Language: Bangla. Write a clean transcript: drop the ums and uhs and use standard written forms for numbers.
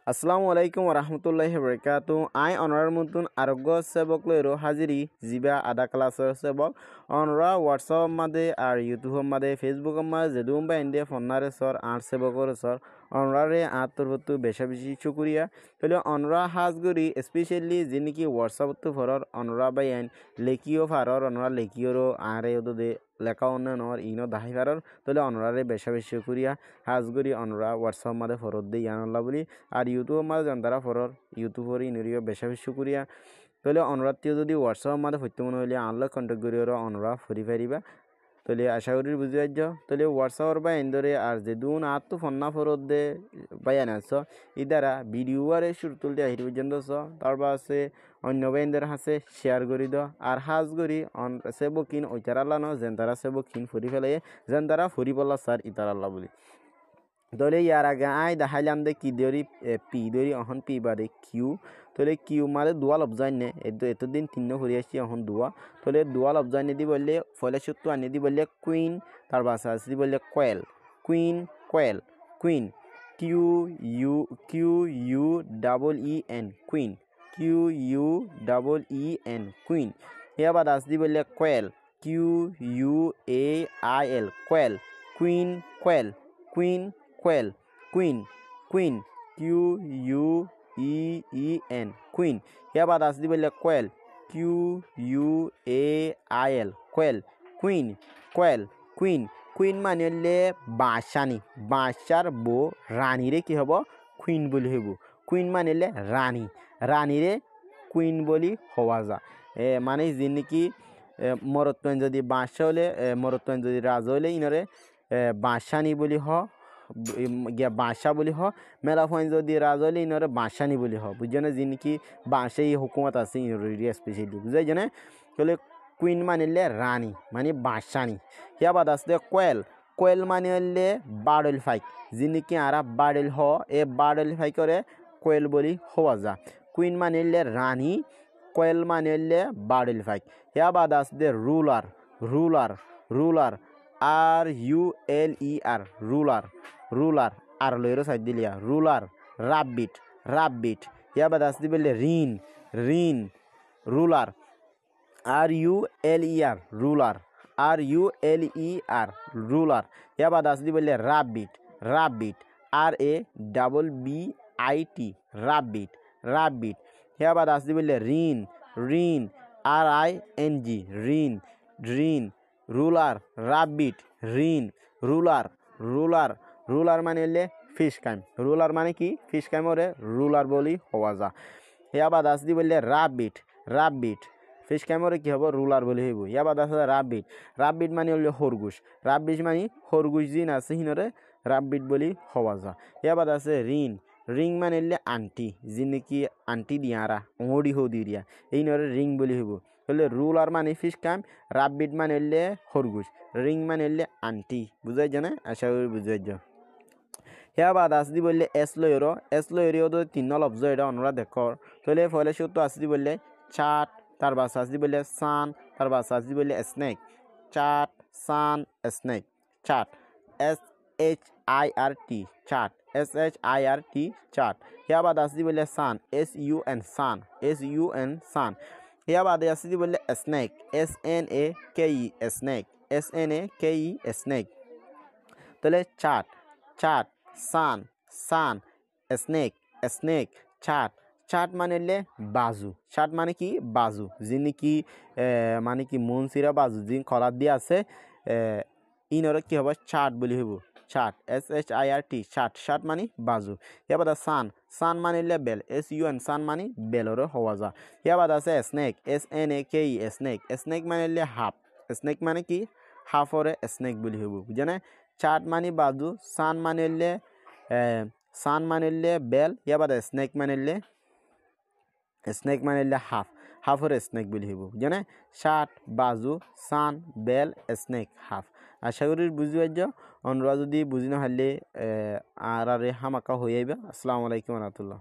আসসালামু আলাইকুম রহমতুল্লাহি বরকাতু আই অনরার মতন আরোগ্য সেবক লইরো হাজিরি জিবা আদা ক্লাসের সেবক অনরা হোয়াটসঅ্যাপ মাদে আর ইউটিউব মাদে ফেসবুক মাদে যেদুম বা ইন্ডিয়া ফন্নারে সর আর সেবকর সর অনরারে আত্মরবতু বেশা বেশি শুকুরিয়া তাহলে অনরা হাজগরি স্পেশালি যিনি হোয়াটসঅ্যাপ ফরর অনরা বাই আইন লেখিও ফারর অনরা লেখিওরও আরে ওদে লেখা অন্যান্য ইনো দাহি ফারর তাহলে অনরারে বেশা বেশি শুকুরিয়া হাজগরি অনরা হোয়াটসঅ্যাপ মাদে ফরত দেই আনল্লা বলি আর ইউটিউব মাঝে জানতারা ফরর ইউটিউবর ইনরিও বেশা বেশি শুকুরিয়া তাহলে অনুরাধটিও যদি হোয়াটসঅ্যাপ মাঝে ফত্যে মনে হইলে আনলো কন্ট্যাক্ট করিও অনুরা ফরি পারিবা তাহলে আশা করি বুঝি যাচ্ছ তাহলে হোয়াটসঅ্যাপর বা এন্দরে আর যে দুন আর তো ফন্না ফরত দে বাইয়ান আস ইদারা ভিডিও আর শুরু তুলতে আহির পর্যন্ত তারপর আছে অন্য বাইন্দের হাসে শেয়ার করি দ আর হাজ করি সে বকিন ওইটার আল্লাহ ন যেন তারা সে বকিন ফরি ফেলাই যেন তারা ফরি বললা স্যার ইতার আল্লাহ বলি তাহলে ইয়ার আগে আই দেখাইলাম দে কি দরি পি দরি অহন পি বাদে কিউ তাহলে কিউ মানে দুয়া লবজাইন নে এতদিন তিন ঘুরে আসছি অহন দুয়া তাহলে দুয়া লবজাইন দি বললে ফলে সত্য আনি দি বললে কুইন তার বাসা আছে দি বললে কোয়েল কুইন কোয়েল queen Q U double E N queen QUEEN queen ইয়ার বাদ আছে দি বললে কোয়েল QUAIL কোয়েল কুইন কোয়েল কুইন কোয়েল কুইন কুইন QUEEN কুইন ইয়ার বাদ আছে দি বললে কোয়েল QUAIL কোয়েল কুইন কোয়েল কুইন কুইন মানে হলে বাদশানি বাদশার বউ রানীরে কি হব কুইন বলি হইব কুইন মানে হলে রানী রানীরে কুইন বলি হওয়া যা মানে যিনি মরত্বেন যদি বাদশা হলে মরত্বেন যদি রাজা হলে ইনরে বাদশানি বলি গিয়া বাদশা বলি মেলা ফয়েন যদি রাজা হলে ইনরে বাদশানি বলি বুঝছো না যিনি বাদশাহী হুকুমত আছে ইনরি স্পেশালি বুঝাই জানে তাহলে কুইন মানিলে রানী মানে বাদশানি হিয়া বাদ আসলে কোয়েল কোয়েল মানে হলে বাড়ল ফাইক যিনি আরা বাড়ল এ বাড়ল ফাইকরে কোয়েল বলি হওয়া যা কুইন মানে হলে রানী কোয়েল মানে হলে বাড়ল ফাইক হিয়া বাদ আসলে ruler ruler ruler RULER ruler ruler আর লইরো সাইড দিলিয়া রুলার রাব্বিট রাব্বিট ইয়া বাদ আসতে বললে ring ring ruler RULER ruler RULER ruler ইয়া বাদ আসতে বললে রাব্বিট রাব্বিট RABBIT রাব্বিট রাব্বিট ইয়া বাদ আসতে বললে ring ring RING ring ring ruler rabbit ring ruler ruler ruler মানে হলে ফিশ কাইম রুলার মানে কি ফিশ কাইম ওরে রুলার বলি হওয়া যা ইয়াবাদ আসদি বললে রাব্বিট রাব্বিট ফিশ কাইম ওরে কি হব রুলার বলি হইব ইয়াবাদ আছে রাব্বিট রাব্বিট মানে হলে খরগোশ রাব্বিট মানে খরগোশ জিন আছে হিনরে রাব্বিট বলি হওয়া যা ইয়াবাদ আছে রিন রিং মানে হলে আন্টি যিনি আন্টি দিয়ারা ওড়ি হো দিয়া এই নরে রিং বলি হইব হলে রুলার মানে ফিশ কাম রাব্বিট মানে হলে খরগোশ রিং মানে হলে আন্টি বুঝাই জানে আশা করি বুঝাই যা হিয়া বাদ আসদি বললে এস লইরো তো তিন লব্জ এটা অনরা দেখর তাহলে ফলে সত্য আসদি বললে চাট তার বাসা আসদি বললে সান তার বাসা আসদি বললে স্নেক চাট সান স্নেক চাট SHIRT চাট SHIRT চাট হিয়া বাদ আসদি বললে সান SUN সান SUN সান হিয়া বাদে আসদি বললে snake SNAKE snake SNAKE snake তাহলে চাট চাট সান সান স্নেক স্নেক চাট চাট মানে হলে বাজু চাট মানে কি বাজু যিনি মানে কি মনসিরা বাজু যিনি খলার দিয়ে আছে ইনর কি হব চাট বলি হইব চাট SHIRT চাট চাট মানে বাজু ইয়াবাদ সান সান মানে হলে বেল SUN সান মানে বেলর হওয়া যা ইয়াবাদ আছে স্নেক SNAKE স্নেক স্নেক মানে হলে হাফ স্নেক মানে কি হাফরে স্নেক বলি হইব বুঝে না চাট মানে বাজু সান মানে হলে বেল ইয়াবাদ স্নেক মানে হলে হাফ হাফর স্নেক বলি হইব জানে চাট বাজু সান বেল স্নেক হাফ আশা করি বুঝি পাইছ অনরা যদি বুঝি না হারলে আর হামাকা হয়ে যাইবা আসসালামু আলাইকুম রহমতুল্লাহ।